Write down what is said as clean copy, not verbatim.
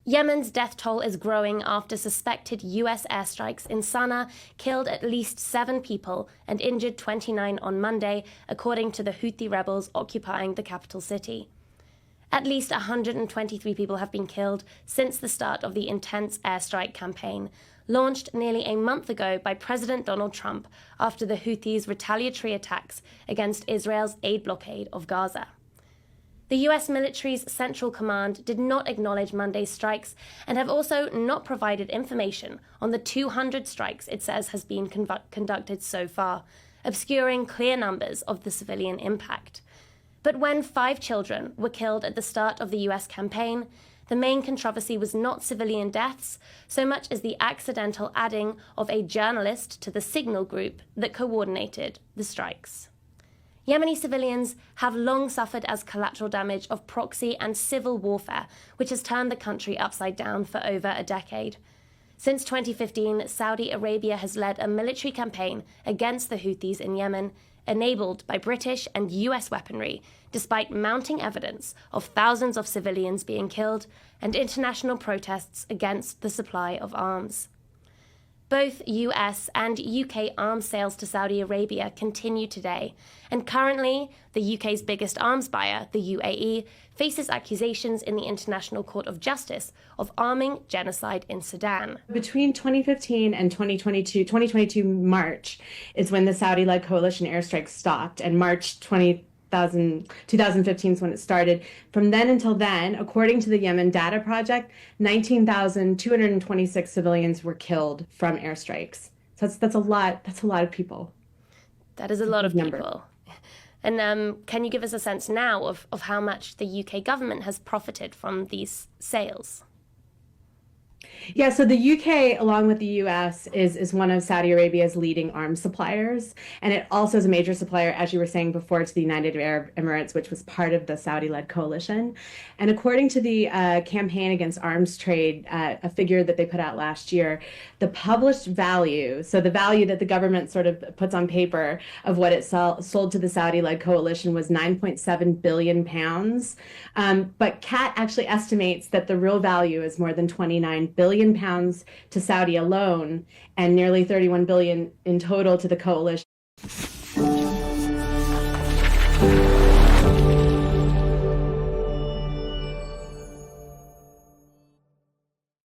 Yemen's death toll is growing after suspected US airstrikes in Sana'a killed at least 7 people and injured 29 on Monday, according to the Houthi rebels occupying the capital city. At least 123 people have been killed since the start of the intense airstrike campaign, launched nearly a month ago by President Donald Trump after the Houthis' retaliatory attacks against Israel's aid blockade of Gaza. The US military's Central Command did not acknowledge Monday's strikes and have also not provided information on the 200 strikes it says has been conducted so far, obscuring clear numbers of the civilian impact. But when 5 children were killed at the start of the US campaign, the main controversy was not civilian deaths so much as the accidental adding of a journalist to the signal group that coordinated the strikes. Yemeni civilians have long suffered as collateral damage of proxy and civil warfare, which has turned the country upside down for over a decade. Since 2015, Saudi Arabia has led a military campaign against the Houthis in Yemen, enabled by British and US weaponry, despite mounting evidence of thousands of civilians being killed and international protests against the supply of arms. Both US and UK arms sales to Saudi Arabia continue today, and currently the UK's biggest arms buyer, the UAE, faces accusations in the International Court of Justice of arming genocide in Sudan. Between 2015 and 2022 March is when the Saudi-led coalition airstrikes stopped, and March 2015 is when it started. From then until then, according to the Yemen Data Project, 19,226 civilians were killed from airstrikes. So that's a lot. That's a lot of people. That is a lot of people. And can you give us a sense now of how much the UK government has profited from these sales? Yeah, so the UK, along with the US, is one of Saudi Arabia's leading arms suppliers. And it also is a major supplier, as you were saying before, to the United Arab Emirates, which was part of the Saudi-led coalition. And according to the Campaign Against Arms Trade, a figure that they put out last year, the published value, so the value that the government sort of puts on paper of what it sold to the Saudi-led coalition was 9.7 billion pounds. But CAT actually estimates that the real value is more than 29 billion pounds to Saudi alone, and nearly 31 billion in total to the coalition.